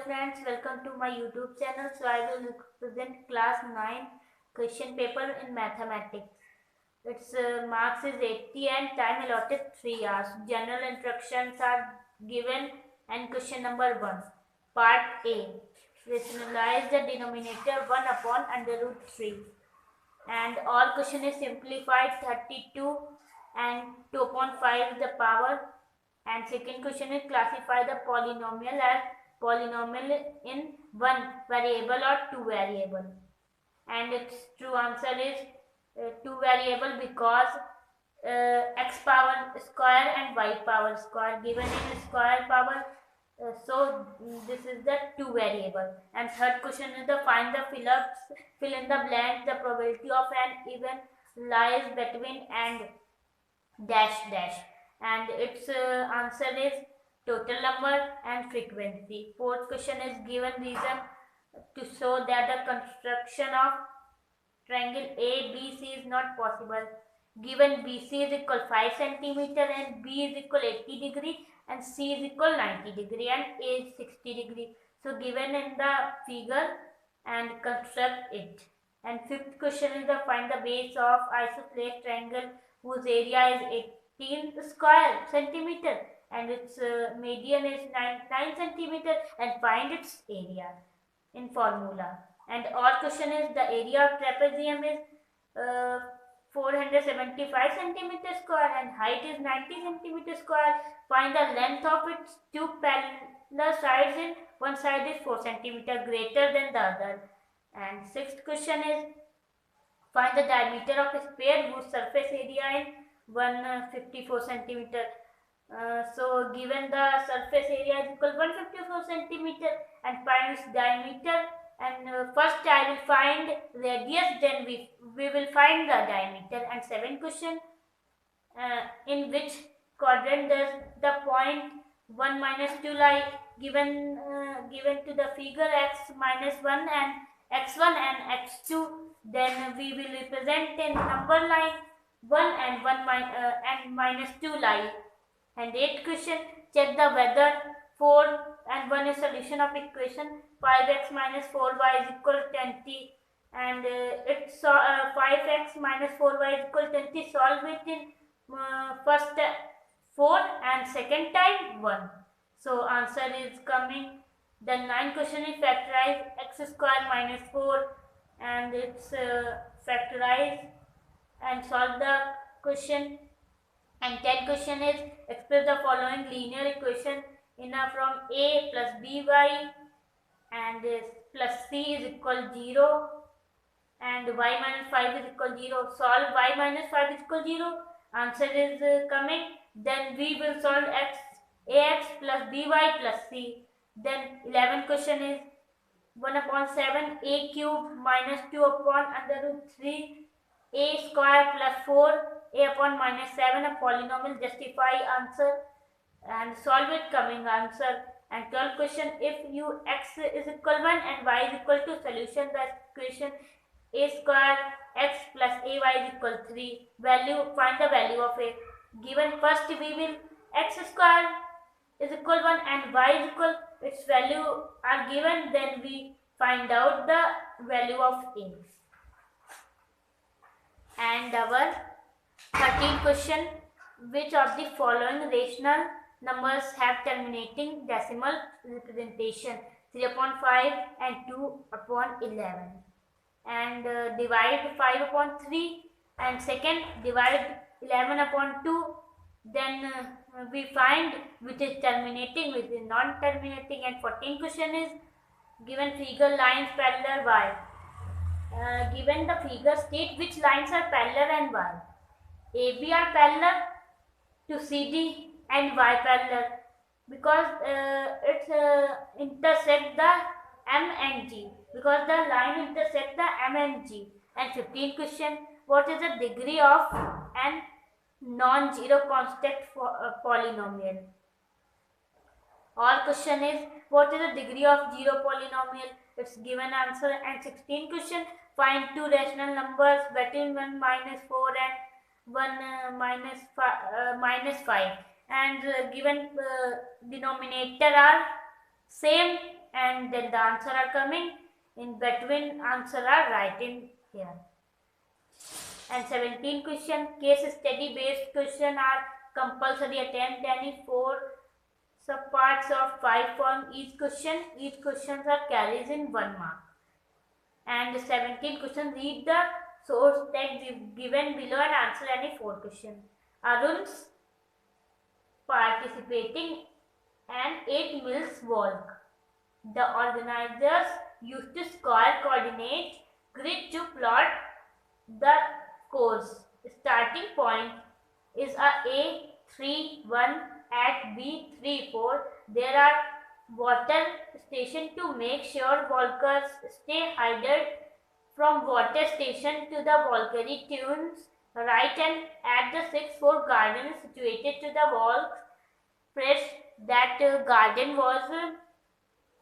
friends, welcome to my YouTube channel. So I will present class 9 question paper in mathematics. Its marks is 80 and time allotted 3 hours. General instructions are given and question number 1. Part A. Rationalize the denominator 1 upon under root 3. And all question is simplified 32 and 2 upon 5 is the power. And second question is classify the polynomial as polynomial in one variable or two variable. And its true answer is two variable because x power square and y power square given in square power. So this is the two variable. And third question is the find the fill in the blank. The probability of an event lies between and dash dash, and its answer is total number and frequency. Fourth question is given reason to show that the construction of triangle ABC is not possible. Given BC is equal 5 centimeter and B is equal 80 degree and C is equal 90 degree and A is 60 degree. So given in the figure and construct it. And fifth question is the find the base of isosceles triangle whose area is 18 square centimeter and its median is 9 centimeter and find its area in formula. And our question is the area of trapezium is 475 centimeter square and height is 90 centimeter square. Find the length of its two parallel sides in one side is 4 centimeter greater than the other. And sixth question is find the diameter of a sphere whose surface area is 154 centimeter. So given the surface area is equal 154 centimeter and find its diameter. And first I will find radius, then we will find the diameter. And seventh question, in which quadrant does the point 1 minus 2 lie? Given to the figure x minus 1 and x1 and x2, then we will represent in number line 1 and minus 2 lie. And 8th question, check the whether 4 and 1 is solution of equation 5x minus 4y is equal 20, and it's 5x minus 4y is equal 20. Solve it in first 4 and second time 1. So answer is coming. Then 9th question is factorize x square minus 4 and it's factorize and solve the question. And 10th question is express the following linear equation in a from a plus by and plus c is equal 0 and y minus 5 is equal 0. Solve y minus 5 is equal 0. Answer is coming. Then we will solve ax plus by plus c. Then 11th question is 1 upon 7 a cube minus 2 upon under root 3 a square plus 4 a upon minus 7 a polynomial. Justify answer and solve it coming answer. And 12th question, if u x is equal 1 and y is equal to solution the equation a square x plus ay is equal 3. Value, find the value of a. Given first we will x square is equal 1 and y is equal, its value are given, then we find out the value of a. And our 13th question, which of the following rational numbers have terminating decimal representation 3 upon 5 and 2 upon 11. And divide 5 upon 3 and second divide 11 upon 2. Then we find which is terminating, which is non-terminating. And 14th question is given figure lines parallel y. Given the figure, state which lines are parallel and y. AB are parallel to CD and y parallel because it intersect the M and G, because the line intersect the M and G. And 15th question, what is the degree of an non-zero constant polynomial? Our question is what is the degree of zero polynomial? It's given answer. And 16th question, find two rational numbers between 1 minus 4 and 1 minus 5 and given denominator are same and then the answer are coming in between. Answer are right in here. And 17 question, case study based question are compulsory. Attempt any 4 subparts of 5 on each question. Each questions are carries in 1 mark. And 17 question, read the source text given below and answer any 4 questions. Arun's participating an 8 miles walk. The organizers used to square coordinate grid to plot the course. Starting point is a 3-1 at B 3-4. There are water station to make sure walkers stay hydrated from water station to the Valkyrie tunes right, and at the 6-4 garden situated to the wall press. That garden was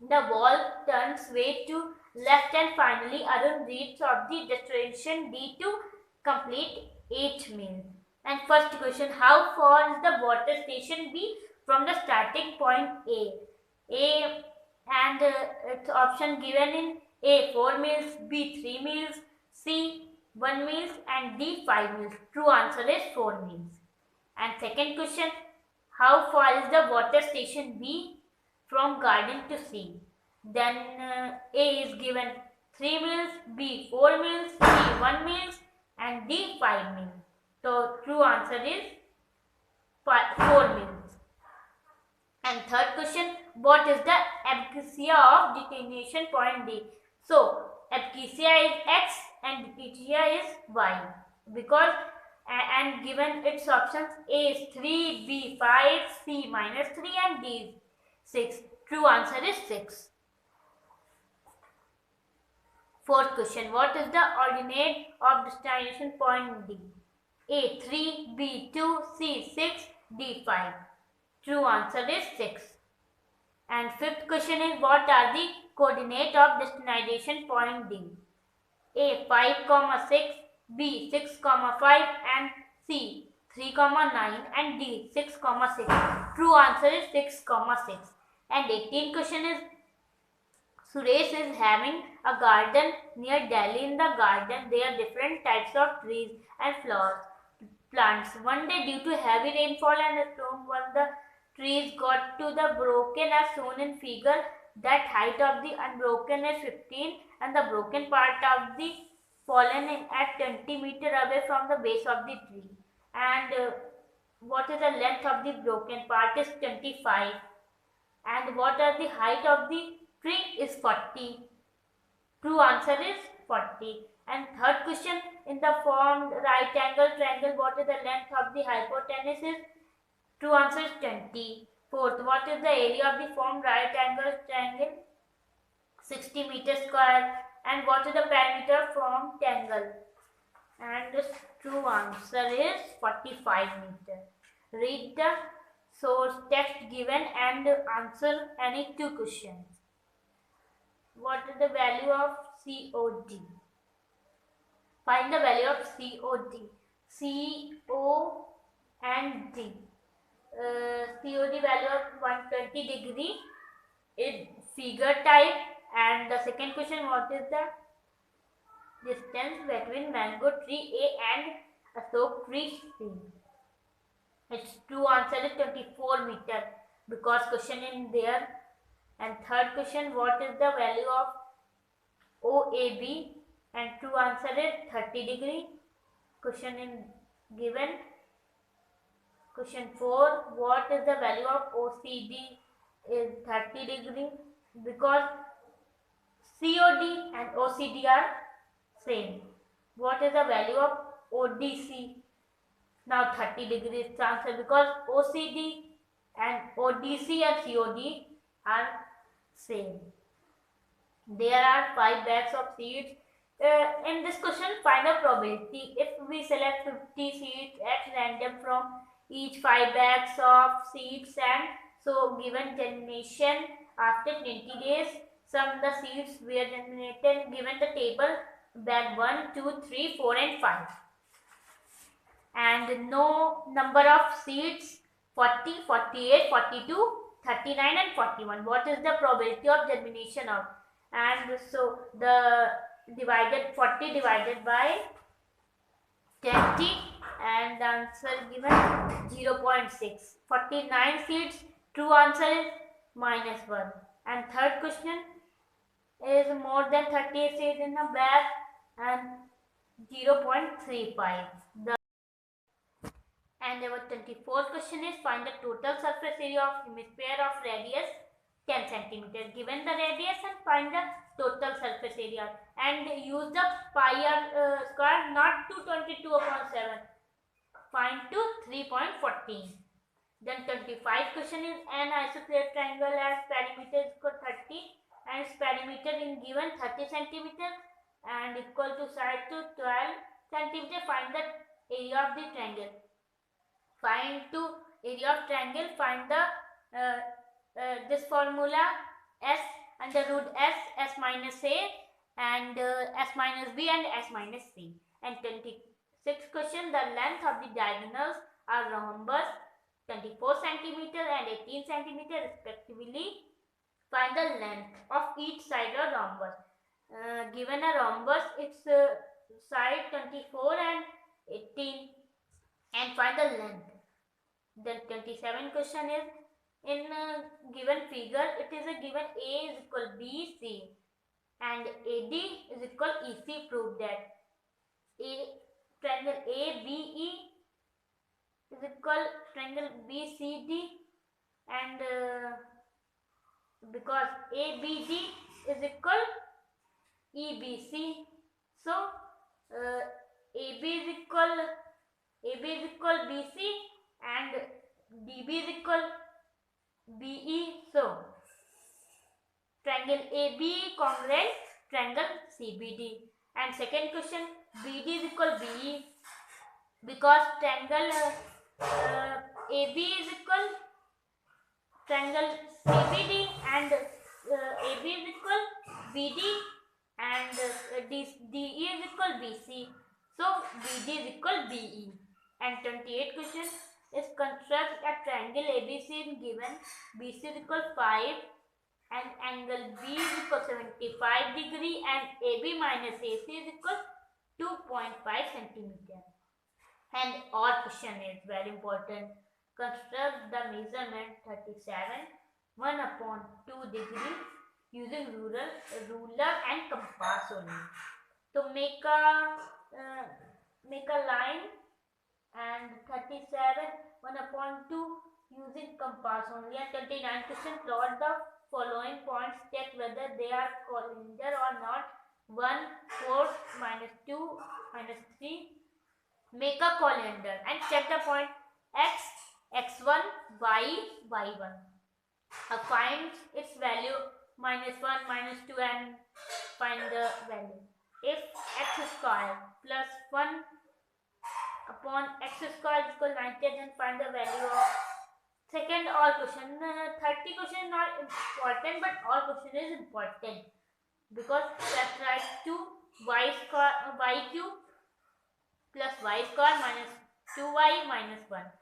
the wall turns way to left, and finally Arun reads of the destination D to complete 8 meals. And first question, how far is the water station B from the starting point A? And its option given in A 4 meals, B 3 meals, C 1 meals, and D 5 meals. True answer is 4 meals. And second question, how far is the water station B from garden to C? Then A is given 3 meals, B 4 meals, C 1 meals, and D 5 meals. So true answer is 4 meals. And third question, what is the abscissa of determination point D? So abscissa is X and determination is Y, because and given its options, A is 3, B 5, C minus 3, and D is 6. True answer is 6. Fourth question, what is the ordinate of destination point D? A 3, B 2, C 6, D 5. True answer is 6. And fifth question is, what are the coordinate of destination point D? A 5, 6, B 6, 5, and C 3, 9, and D 6, 6. True answer is 6, 6. And 18th question is, Suresh is having a garden near Delhi. In the garden there are different types of trees and flowers plants. One day, due to heavy rainfall and a storm, one of the trees got to the broken as shown in figure. That height of the unbroken is 15 and the broken part of the fallen at 20 meter away from the base of the tree. And what is the length of the broken part is 25. And what are the height of the tree is 40. True answer is 40. And third question, in the formed right angle triangle, what is the length of the hypotenuse is? True answer is 20. Fourth, what is the area of the formed right angle triangle? 60 meter square. And what is the perimeter formed triangle? And the true answer is 45 meter. Read the source text given and answer any 2 questions. What is the value of COD? Find the value of COD. CO and D. COD value of 120 degree is figure type. And the second question, what is the distance between mango tree A and Ashok tree C? Its true answer is 24 meter because question in there. And third question, what is the value of OAB? And true answer is 30 degree. Question in given. Question 4, what is the value of OCD is 30 degree because COD and OCD are same. What is the value of ODC? Now 30 degrees answer because OCD and ODC and COD are same. There are 5 bags of seeds. In this question, find a probability. If we select 50 seeds at random from each 5 bags of seeds, and so given germination after 20 days, some the seeds were germinated given the table bag 1, 2, 3, 4 and 5. And no number of seeds 40, 48, 42, 39 and 41. What is the probability of germination of? And so the 40 divided by 20, and the answer given 0.6. 49 seeds, true answer is -1. And third question is more than 30 seeds in a bag and 0.35. And our 24th question is find the total surface area of hemisphere of radius 10 centimeters. Given the radius and find the total surface area, and use the pi square, not 222 upon 7. Find to 3.14. Then 25 question is an isosceles triangle has perimeter equal 30 and its perimeter in given 30 centimeter and equal to side to 12 centimeter. Find the area of the triangle. Find to area of triangle. Find the this formula s under root s minus a and s minus b and s minus c. And 26th question, the length of the diagonals are rhombus 24 centimeter and 18 centimeter respectively. Find the length of each side of rhombus. Given a rhombus, its side 24 and 18, and find the length. Then 27 question is, in given figure, it is a given A is equal BC and AD is equal EC. Prove that triangle ABE is equal triangle BCD, and because ABD is equal EBC, so AB is equal BC and DB is equal BE. So triangle ABE congruent triangle CBD. And second question, BD is equal BE because triangle AB is equal triangle CBD and AB is equal BD and DE is equal BC. So BD is equal BE. And 28 question is construct a triangle ABC in given BC is equal 5 and angle B is equal 75 degree and AB minus AC is equal 2.5 centimeter. And all question is very important. Construct the measurement 37 1 upon 2 degree using ruler and compass only. So make a line, and 37 1 upon 2 using compass only. And 29 question, plot the following points, check whether they are collinear or not. 1 4 -2 -3. Make a colander and check the point x x1 y y1. Find its value -1 -2 and find the value. If x square plus 1 upon x square is equal 90, then find the value of second all question. 30 question is not important, but all question is important because let's write 2 y cube plus y square minus 2y minus 1.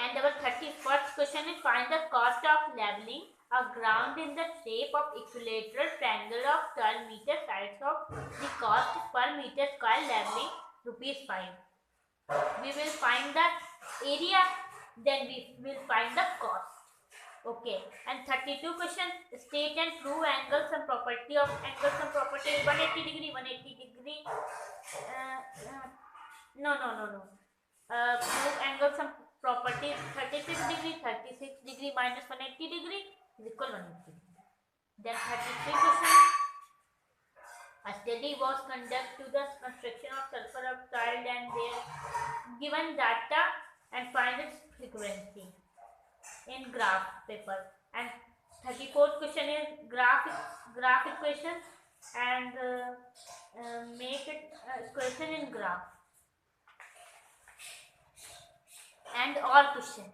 And our 31st question is find the cost of leveling a ground in the shape of equilateral triangle of 12 meter sides of the cost per meter square leveling ₹5. We will find the area, then we will find the cost. Okay. And 32 question, state and prove angles and property of angles and property 180 degree 180 degree. No. Prove angles and property 36 degree 36 degree minus 180 degree is equal 180 degree. Then 33 question, a study was conducted to the construction of sulfur oxide and their given data and find its frequency in graph paper. And 34th question is graph equation and make it equation in graph. And all question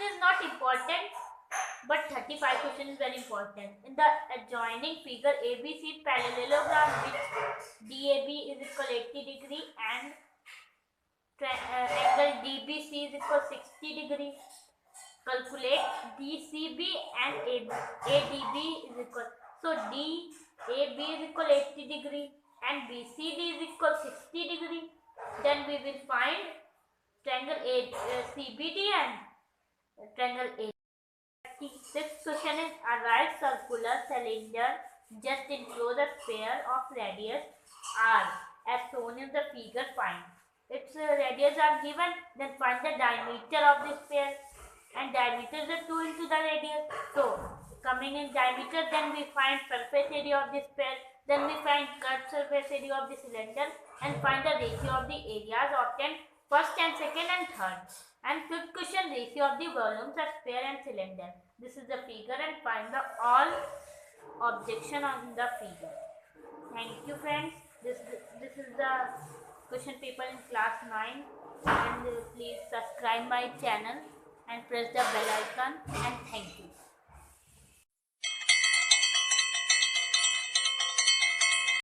is not important, but 35 question is very important. In the adjoining figure ABC parallelogram which DAB is equal 80 degree and angle DBC is equal 60 degree. calculate DCB and ADB is equal. So DAB is equal 80 degree and BCD is equal 60 degree. Then we will find triangle CBD and triangle A. Sixth question is a right circular cylinder just enclose a sphere of radius r as shown in the figure. Find its radius are given, then find the diameter of the sphere, and diameter is the 2 into the radius. So coming in diameter, then we find surface area of the sphere, then we find curved surface area of the cylinder, and find the ratio of the areas obtained first and second and third. And fifth question, ratio of the volumes of sphere and cylinder. This is the figure and find the all objection on the figure. Thank you friends. This is the question paper in class 9, and please subscribe my channel and press the bell icon, and thank you.